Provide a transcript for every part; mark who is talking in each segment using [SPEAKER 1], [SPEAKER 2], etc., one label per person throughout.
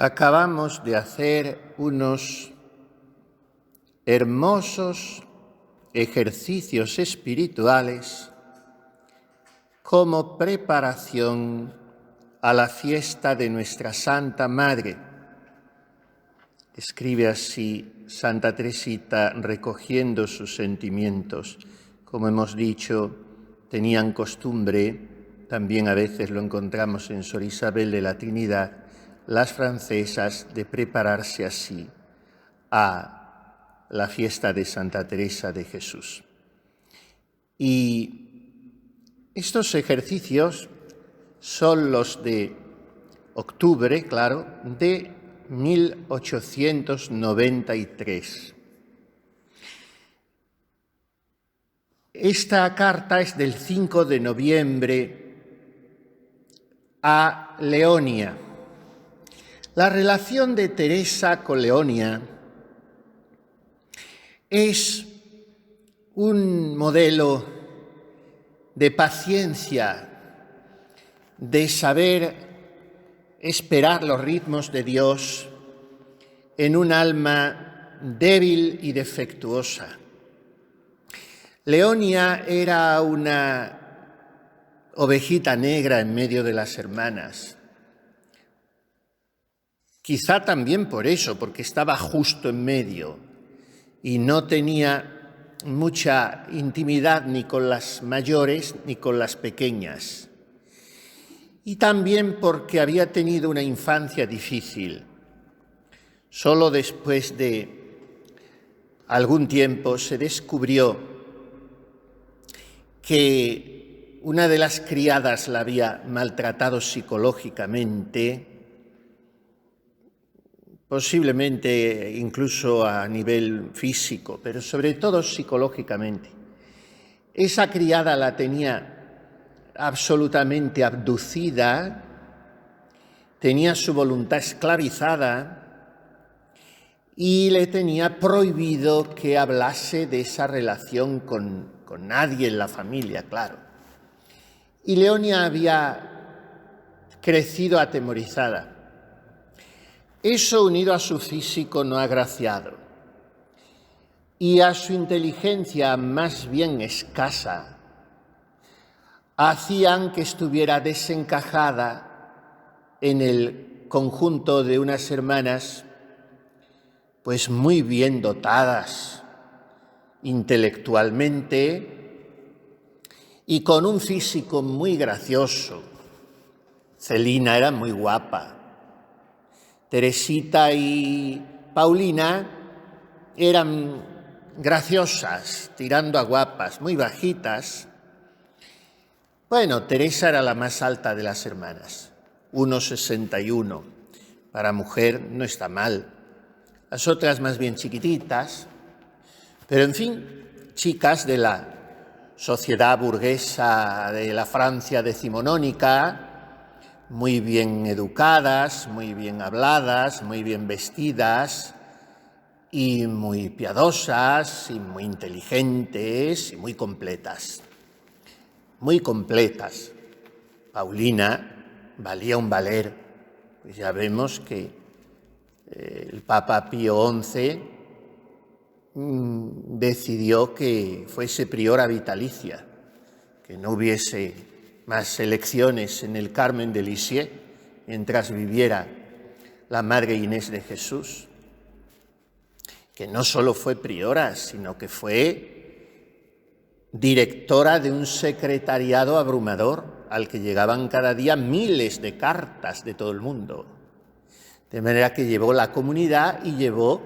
[SPEAKER 1] Acabamos de hacer unos hermosos ejercicios espirituales como preparación a la fiesta de nuestra Santa Madre. Escribe así Santa Teresita recogiendo sus sentimientos. Como hemos dicho, tenían costumbre, también a veces lo encontramos en Sor Isabel de la Trinidad, las francesas, de prepararse así a la fiesta de Santa Teresa de Jesús. Y estos ejercicios son los de octubre, claro, de 1893. Esta carta es del 5 de noviembre a Leonia. La relación de Teresa con Leonia es un modelo de paciencia, de saber esperar los ritmos de Dios en un alma débil y defectuosa. Leonia era una ovejita negra en medio de las hermanas. Quizá también por eso, porque estaba justo en medio y no tenía mucha intimidad ni con las mayores ni con las pequeñas. Y también porque había tenido una infancia difícil. Solo después de algún tiempo se descubrió que una de las criadas la había maltratado psicológicamente, posiblemente incluso a nivel físico, pero sobre todo psicológicamente. Esa criada la tenía absolutamente abducida, tenía su voluntad esclavizada y le tenía prohibido que hablase de esa relación con nadie en la familia, claro. Y Leonia había crecido atemorizada. Eso, unido a su físico no agraciado y a su inteligencia más bien escasa, hacían que estuviera desencajada en el conjunto de unas hermanas pues muy bien dotadas intelectualmente y con un físico muy gracioso. Celina era muy guapa. Teresita y Paulina eran graciosas, tirando a guapas, muy bajitas. Bueno, Teresa era la más alta de las hermanas, 1,61. Para mujer no está mal. Las otras más bien chiquititas, pero en fin, chicas de la sociedad burguesa de la Francia decimonónica, muy bien educadas, muy bien habladas, muy bien vestidas y muy piadosas y muy inteligentes y muy completas. Muy completas. Paulina valía un valer. Pues ya vemos que el Papa Pío XI decidió que fuese priora vitalicia, que no hubiese más elecciones en el Carmen de Lisieux mientras viviera la Madre Inés de Jesús, que no solo fue priora, sino que fue directora de un secretariado abrumador al que llegaban cada día miles de cartas de todo el mundo. De manera que llevó la comunidad y llevó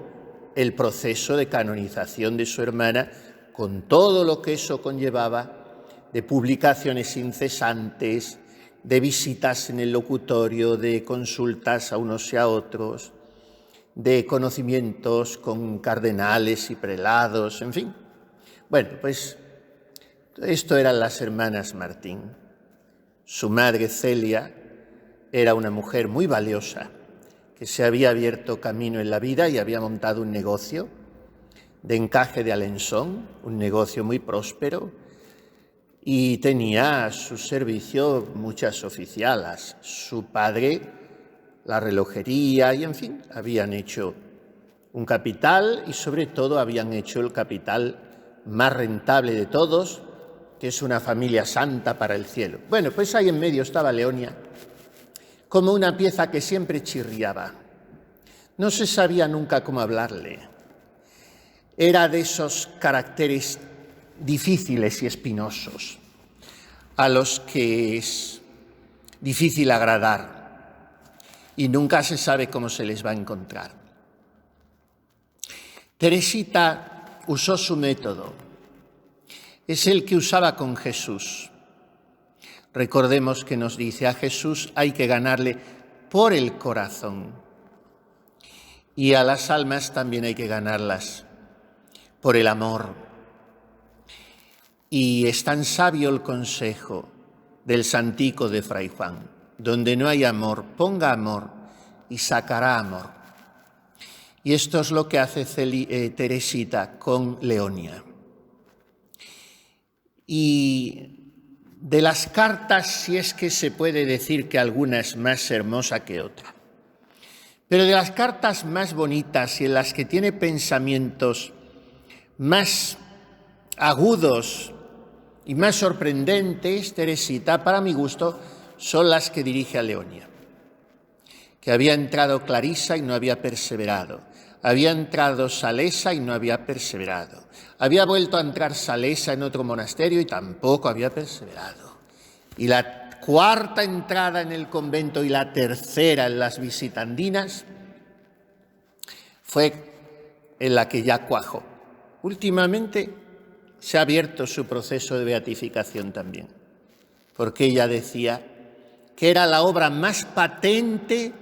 [SPEAKER 1] el proceso de canonización de su hermana con todo lo que eso conllevaba, de publicaciones incesantes, de visitas en el locutorio, de consultas a unos y a otros, de conocimientos con cardenales y prelados, en fin. Bueno, pues esto eran las hermanas Martín. Su madre Celia era una mujer muy valiosa, que se había abierto camino en la vida y había montado un negocio de encaje de Alençon, un negocio muy próspero, y tenía a su servicio muchas oficialas. Su padre la relojería y, en fin, habían hecho un capital y, sobre todo, habían hecho el capital más rentable de todos, que es una familia santa para el cielo. Bueno, pues ahí en medio estaba Leonia, como una pieza que siempre chirriaba. No se sabía nunca cómo hablarle. Era de esos caracteres difíciles y espinosos, a los que es difícil agradar y nunca se sabe cómo se les va a encontrar. Teresita usó su método, es el que usaba con Jesús. Recordemos que nos dice, a Jesús hay que ganarle por el corazón y a las almas también hay que ganarlas por el amor. Y es tan sabio el consejo del santico de Fray Juan: donde no hay amor, ponga amor y sacará amor. Y esto es lo que hace Teresita con Leonia. Y de las cartas, si es que se puede decir que alguna es más hermosa que otra, pero de las cartas más bonitas y en las que tiene pensamientos más agudos y más sorprendentes, Teresita, para mi gusto, son las que dirige a Leonia, que había entrado Clarisa y no había perseverado, había entrado Salesa y no había perseverado, había vuelto a entrar Salesa en otro monasterio y tampoco había perseverado. Y la cuarta entrada en el convento y la tercera en las visitandinas fue en la que ya cuajó. Últimamente se ha abierto su proceso de beatificación también, porque ella decía que era la obra más patente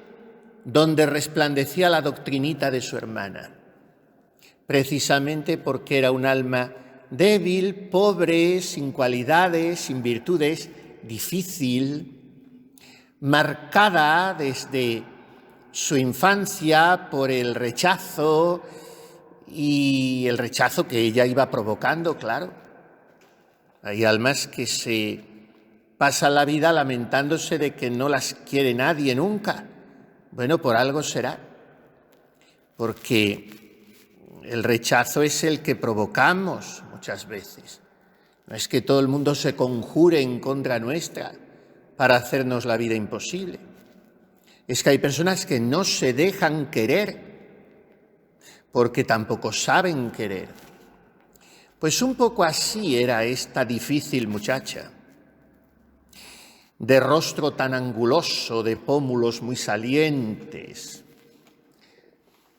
[SPEAKER 1] donde resplandecía la doctrinita de su hermana, precisamente porque era un alma débil, pobre, sin cualidades, sin virtudes, difícil, marcada desde su infancia por el rechazo, y el rechazo que ella iba provocando, claro. Hay almas que se pasan la vida lamentándose de que no las quiere nadie nunca. Bueno, por algo será, porque el rechazo es el que provocamos muchas veces. No es que todo el mundo se conjure en contra nuestra para hacernos la vida imposible. Es que hay personas que no se dejan querer porque tampoco saben querer. Pues un poco así era esta difícil muchacha, de rostro tan anguloso, de pómulos muy salientes.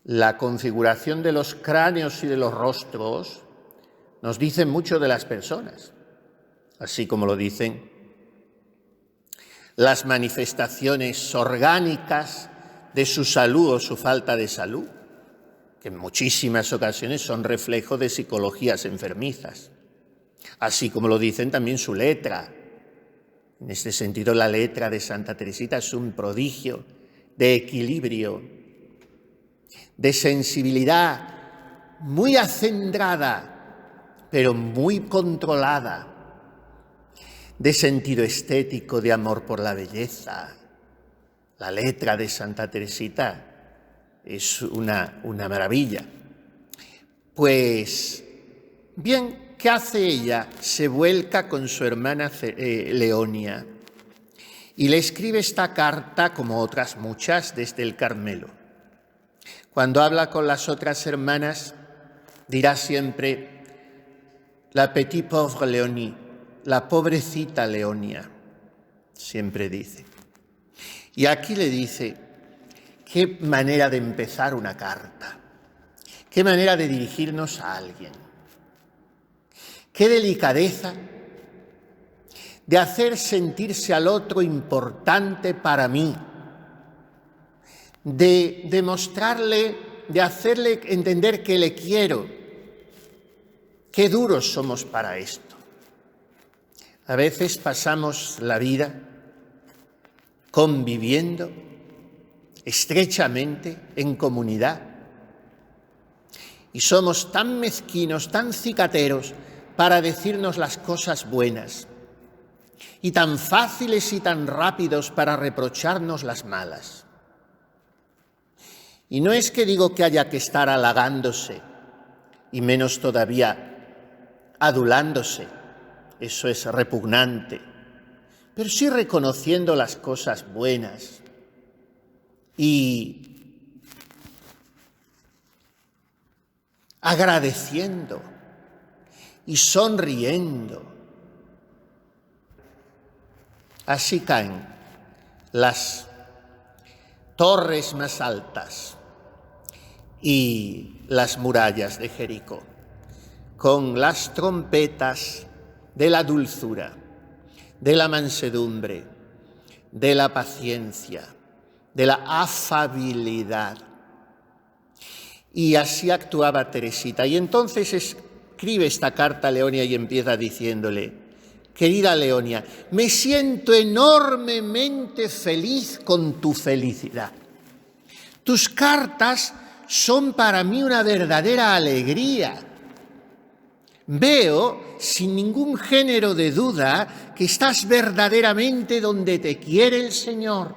[SPEAKER 1] La configuración de los cráneos y de los rostros nos dice mucho de las personas, así como lo dicen las manifestaciones orgánicas de su salud o su falta de salud, que en muchísimas ocasiones son reflejo de psicologías enfermizas, así como lo dicen también su letra. En este sentido, la letra de Santa Teresita es un prodigio de equilibrio, de sensibilidad muy acendrada, pero muy controlada, de sentido estético, de amor por la belleza. La letra de Santa Teresita es una maravilla. Pues bien, ¿qué hace ella? Se vuelca con su hermana Leonia y le escribe esta carta, como otras muchas, desde el Carmelo. Cuando habla con las otras hermanas, dirá siempre la petite pauvre Léonie, la pobrecita Leonia, siempre dice. Y aquí le dice: qué manera de empezar una carta, qué manera de dirigirnos a alguien, qué delicadeza de hacer sentirse al otro importante para mí, de demostrarle, de hacerle entender que le quiero. Qué duros somos para esto. A veces pasamos la vida conviviendo estrechamente en comunidad y somos tan mezquinos, tan cicateros para decirnos las cosas buenas y tan fáciles y tan rápidos para reprocharnos las malas. Y no es que digo que haya que estar halagándose, y menos todavía adulándose, eso es repugnante, pero sí reconociendo las cosas buenas y agradeciendo y sonriendo. Así caen las torres más altas y las murallas de Jericó, con las trompetas de la dulzura, de la mansedumbre, de la paciencia, de la afabilidad. Y así actuaba Teresita. Y entonces escribe esta carta a Leonia y empieza diciéndole: querida Leonia, me siento enormemente feliz con tu felicidad. Tus cartas son para mí una verdadera alegría. Veo, sin ningún género de duda, que estás verdaderamente donde te quiere el Señor.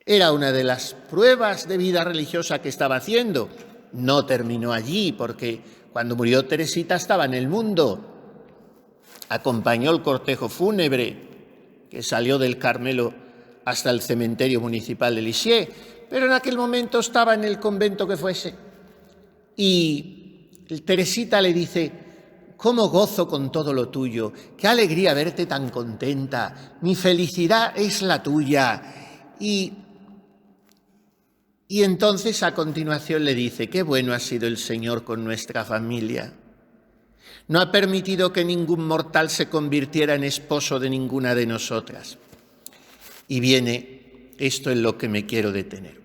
[SPEAKER 1] Era una de las pruebas de vida religiosa que estaba haciendo. No terminó allí, porque cuando murió Teresita estaba en el mundo. Acompañó el cortejo fúnebre que salió del Carmelo hasta el cementerio municipal de Lisieux, pero en aquel momento estaba en el convento que fuese. Y Teresita le dice: cómo gozo con todo lo tuyo, qué alegría verte tan contenta, mi felicidad es la tuya. Y entonces a continuación le dice: qué bueno ha sido el Señor con nuestra familia. No ha permitido que ningún mortal se convirtiera en esposo de ninguna de nosotras. Y viene esto en lo que me quiero detener.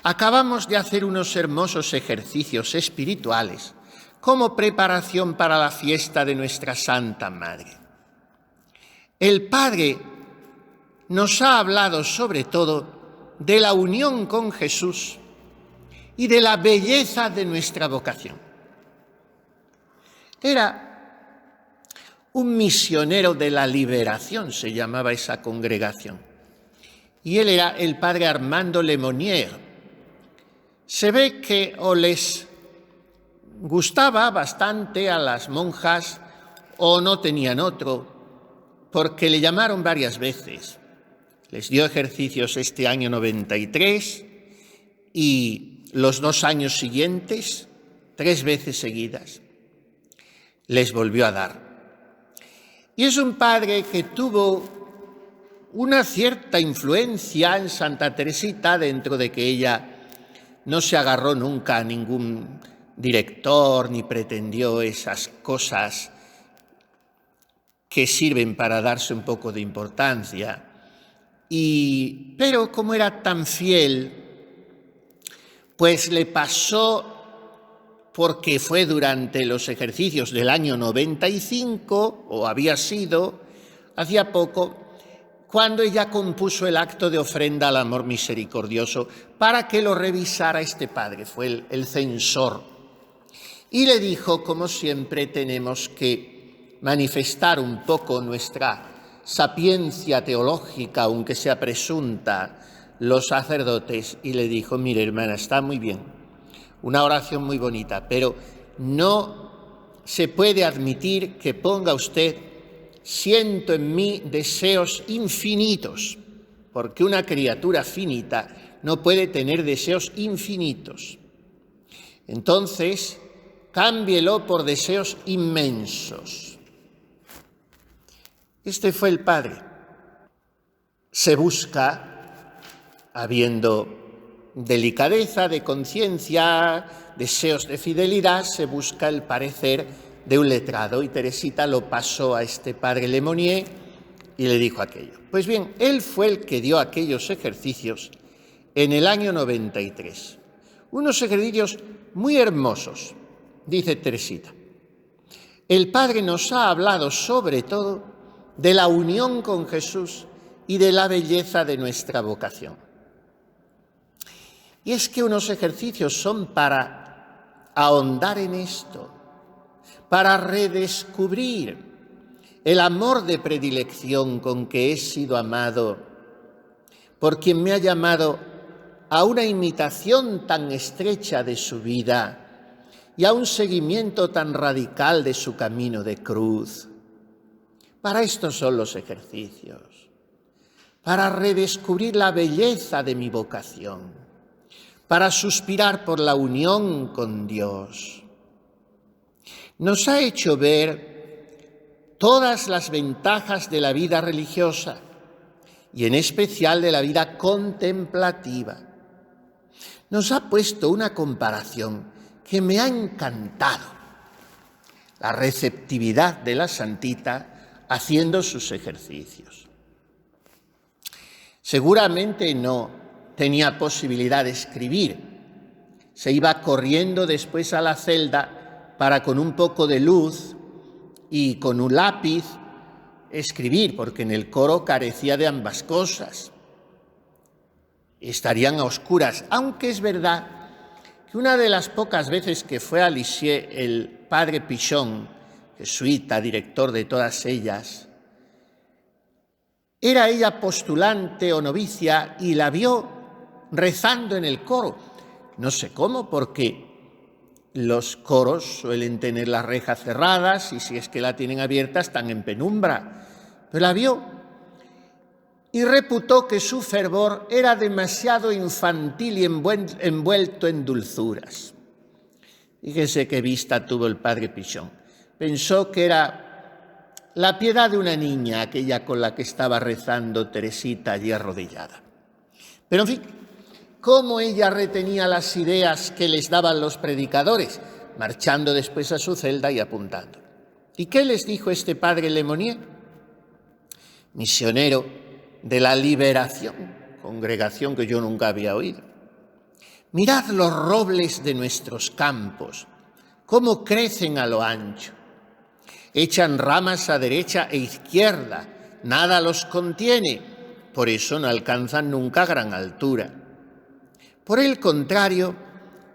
[SPEAKER 1] Acabamos de hacer unos hermosos ejercicios espirituales como preparación para la fiesta de nuestra Santa Madre. El Padre nos ha hablado sobre todo de la unión con Jesús y de la belleza de nuestra vocación. Era un misionero de la liberación, se llamaba esa congregación. Y él era el padre Armando Lemonnier. Se ve que o les gustaba bastante a las monjas o no tenían otro, porque le llamaron varias veces. Les dio ejercicios este año 93 y los 2 años siguientes, 3 veces seguidas. Les volvió a dar. Y es un padre que tuvo una cierta influencia en Santa Teresita, dentro de que ella no se agarró nunca a ningún director ni pretendió esas cosas que sirven para darse un poco de importancia. Pero como era tan fiel, pues le pasó, porque fue durante los ejercicios del año 95, o había sido, hacía poco, cuando ella compuso el acto de ofrenda al amor misericordioso para que lo revisara este padre, fue el censor. Y le dijo: como siempre tenemos que manifestar un poco nuestra sapiencia teológica, aunque sea presunta, los sacerdotes. Y le dijo: mire, hermana, está muy bien, una oración muy bonita, pero no se puede admitir que ponga usted: siento en mí deseos infinitos, porque una criatura finita no puede tener deseos infinitos. Entonces, cámbielo por deseos inmensos. Este fue el padre. Se busca, habiendo delicadeza de conciencia, deseos de fidelidad, se busca el parecer de un letrado, y Teresita lo pasó a este padre Lemonnier y le dijo aquello. Pues bien, él fue el que dio aquellos ejercicios en el año 93. Unos ejercicios muy hermosos, dice Teresita. El Padre nos ha hablado sobre todo de la unión con Jesús y de la belleza de nuestra vocación. Y es que unos ejercicios son para ahondar en esto, para redescubrir el amor de predilección con que he sido amado por quien me ha llamado a una imitación tan estrecha de su vida y a un seguimiento tan radical de su camino de cruz. Para esto son los ejercicios, para redescubrir la belleza de mi vocación, para suspirar por la unión con Dios. Nos ha hecho ver todas las ventajas de la vida religiosa y en especial de la vida contemplativa. Nos ha puesto una comparación que me ha encantado: la receptividad de la santita haciendo sus ejercicios. Seguramente no tenía posibilidad de escribir. Se iba corriendo después a la celda para, con un poco de luz y con un lápiz, escribir, porque en el coro carecía de ambas cosas. Estarían a oscuras, aunque es verdad que una de las pocas veces que fue a Lisieux el padre Pichon, jesuita, director de todas ellas, era ella postulante o novicia y la vio rezando en el coro. No sé cómo, porque los coros suelen tener las rejas cerradas y si es que la tienen abierta están en penumbra. Pero la vio y reputó que su fervor era demasiado infantil y envuelto en dulzuras. Fíjese qué vista tuvo el padre Pichon. Pensó que era la piedad de una niña, aquella con la que estaba rezando Teresita allí arrodillada. Pero en fin, ¿cómo ella retenía las ideas que les daban los predicadores? Marchando después a su celda y apuntando. ¿Y qué les dijo este padre Lemonnier, misionero de la Liberación, congregación que yo nunca había oído? Mirad los robles de nuestros campos, cómo crecen a lo ancho. Echan ramas a derecha e izquierda, nada los contiene, por eso no alcanzan nunca gran altura. Por el contrario,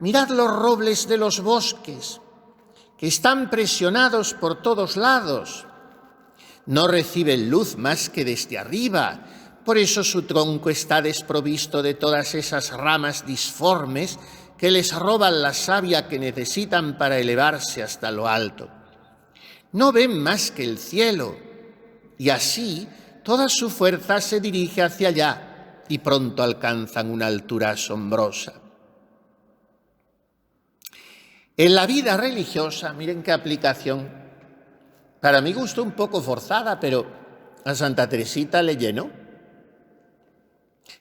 [SPEAKER 1] mirad los robles de los bosques, que están presionados por todos lados. No reciben luz más que desde arriba, por eso su tronco está desprovisto de todas esas ramas disformes que les roban la savia que necesitan para elevarse hasta lo alto. No ven más que el cielo, y así toda su fuerza se dirige hacia allá y pronto alcanzan una altura asombrosa. En la vida religiosa, miren qué aplicación, para mi gusto un poco forzada, pero a Santa Teresita le llenó.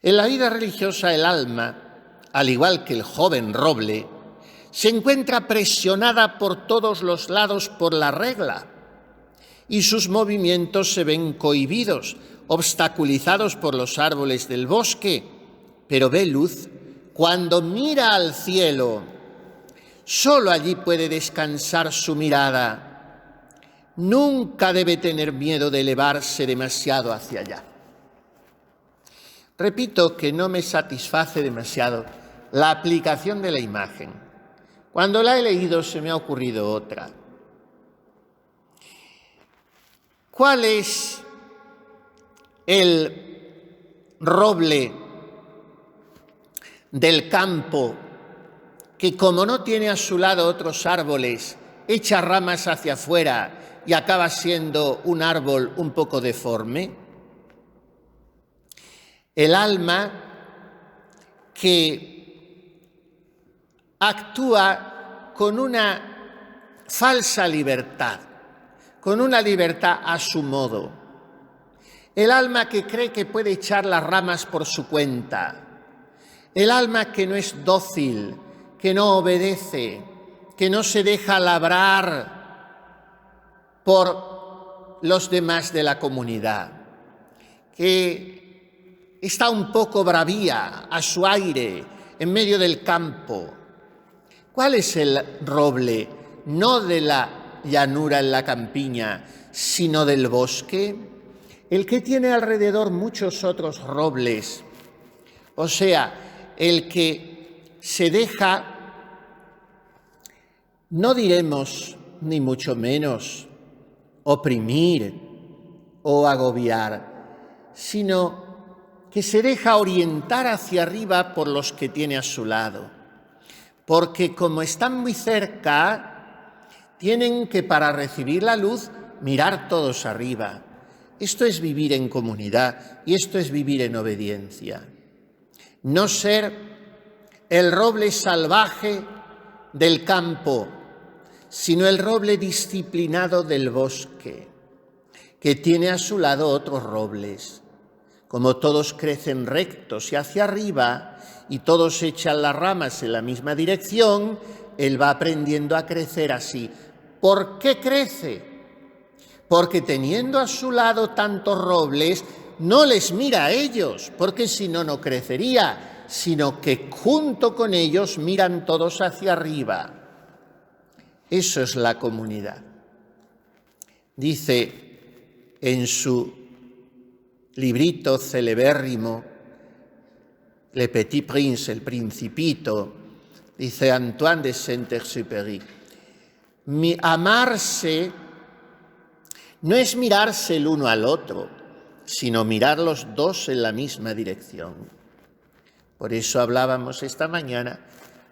[SPEAKER 1] En la vida religiosa el alma, al igual que el joven roble, se encuentra presionada por todos los lados por la regla y sus movimientos se ven cohibidos, obstaculizados por los árboles del bosque, pero ve luz cuando mira al cielo. Solo allí puede descansar su mirada. Nunca debe tener miedo de elevarse demasiado hacia allá. Repito que no me satisface demasiado la aplicación de la imagen. Cuando la he leído se me ha ocurrido otra. ¿Cuál es el roble del campo que, como no tiene a su lado otros árboles, echa ramas hacia afuera y acaba siendo un árbol un poco deforme? El alma que actúa con una falsa libertad, con una libertad a su modo. El alma que cree que puede echar las ramas por su cuenta. El alma que no es dócil, que no obedece, que no se deja labrar por los demás de la comunidad, que está un poco bravía, a su aire, en medio del campo. ¿Cuál es el roble? No de la llanura en la campiña, sino del bosque. El que tiene alrededor muchos otros robles. O sea, el que se deja, no diremos ni mucho menos oprimir o agobiar, sino que se deja orientar hacia arriba por los que tiene a su lado, porque como están muy cerca, tienen que para recibir la luz mirar todos arriba. Esto es vivir en comunidad y esto es vivir en obediencia. No ser el roble salvaje del campo, sino el roble disciplinado del bosque, que tiene a su lado otros robles. Como todos crecen rectos y hacia arriba, y todos echan las ramas en la misma dirección, él va aprendiendo a crecer así. ¿Por qué crece? Porque teniendo a su lado tantos robles, no les mira a ellos, porque si no, no crecería, sino que junto con ellos miran todos hacia arriba. Eso es la comunidad. Dice en su librito celebérrimo, Le Petit Prince, el Principito, dice Antoine de Saint-Exupéry, amarse no es mirarse el uno al otro, sino mirar los dos en la misma dirección. Por eso hablábamos esta mañana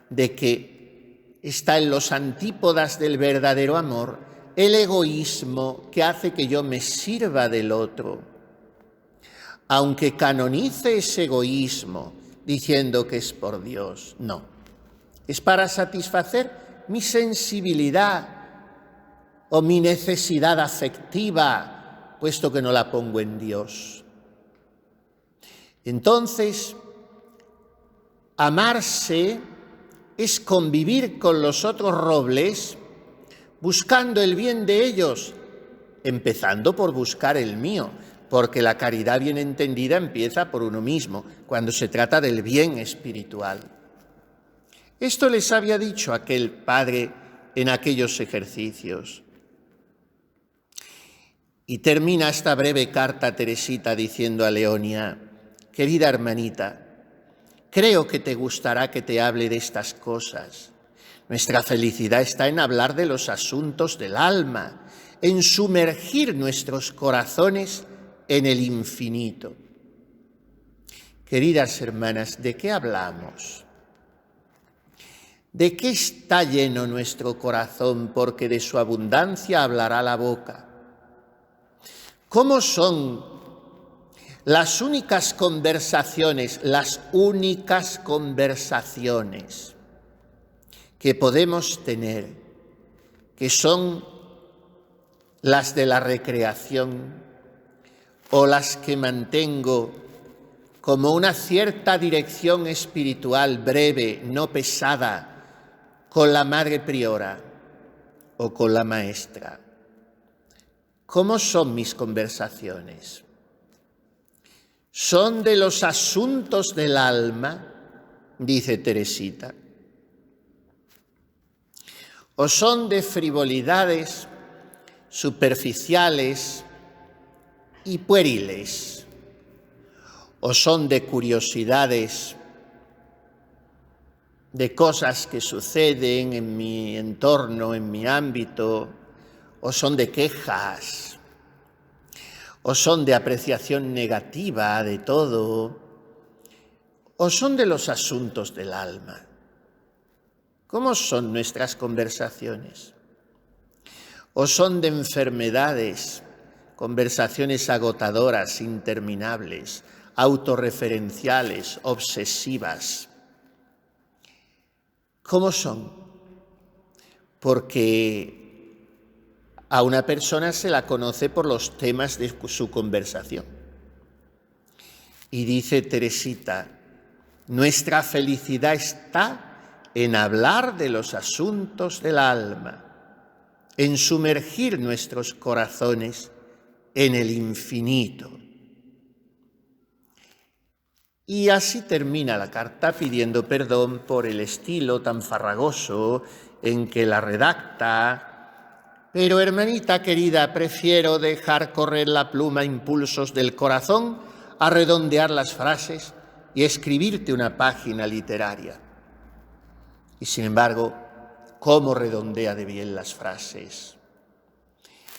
[SPEAKER 1] de que está en los antípodas del verdadero amor el egoísmo que hace que yo me sirva del otro. Aunque canonice ese egoísmo diciendo que es por Dios, no. Es para satisfacer mi sensibilidad o mi necesidad afectiva, puesto que no la pongo en Dios. Entonces, amarse es convivir con los otros robles, buscando el bien de ellos, empezando por buscar el mío, porque la caridad bien entendida empieza por uno mismo, cuando se trata del bien espiritual. Esto les había dicho aquel padre en aquellos ejercicios. Y termina esta breve carta Teresita diciendo a Leonia: querida hermanita, creo que te gustará que te hable de estas cosas. Nuestra felicidad está en hablar de los asuntos del alma, en sumergir nuestros corazones en el infinito. Queridas hermanas, ¿de qué hablamos? ¿De qué está lleno nuestro corazón? Porque de su abundancia hablará la boca. ¿Cómo son las únicas conversaciones que podemos tener, que son las de la recreación o las que mantengo como una cierta dirección espiritual breve, no pesada, con la madre priora o con la maestra? ¿Cómo son mis conversaciones? ¿Son de los asuntos del alma?, dice Teresita. ¿O son de frivolidades superficiales y pueriles? ¿O son de curiosidades, de cosas que suceden en mi entorno, en mi ámbito? ¿O son de quejas? ¿O son de apreciación negativa de todo? ¿O son de los asuntos del alma? ¿Cómo son nuestras conversaciones? ¿O son de enfermedades, conversaciones agotadoras, interminables, autorreferenciales, obsesivas? ¿Cómo son? Porque a una persona se la conoce por los temas de su conversación. Y dice Teresita, nuestra felicidad está en hablar de los asuntos del alma, en sumergir nuestros corazones en el infinito. Y así termina la carta pidiendo perdón por el estilo tan farragoso en que la redacta. Pero, hermanita querida, prefiero dejar correr la pluma a impulsos del corazón a redondear las frases y escribirte una página literaria. Y sin embargo, ¿cómo redondea de bien las frases?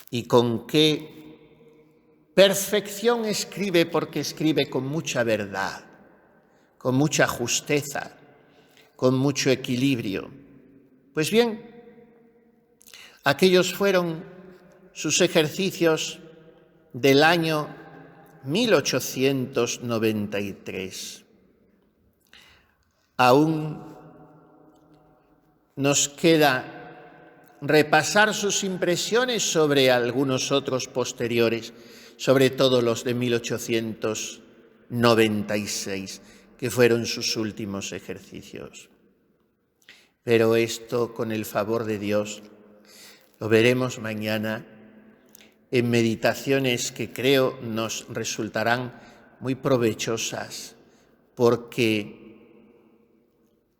[SPEAKER 1] ¿Y con qué Perfección escribe porque escribe con mucha verdad, con mucha justeza, con mucho equilibrio. Pues bien, aquellos fueron sus ejercicios del año 1893. Aún nos queda repasar sus impresiones sobre algunos otros posteriores, sobre todo los de 1896, que fueron sus últimos ejercicios. Pero esto, con el favor de Dios, lo veremos mañana en meditaciones que creo nos resultarán muy provechosas, porque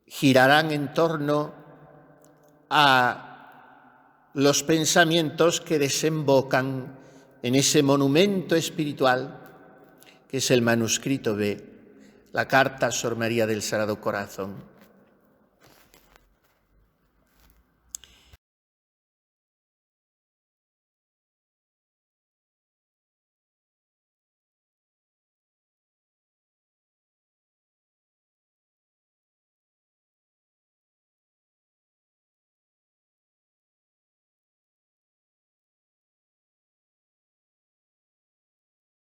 [SPEAKER 1] girarán en torno a los pensamientos que desembocan en ese monumento espiritual que es el manuscrito B, la carta a Sor María del Sagrado Corazón.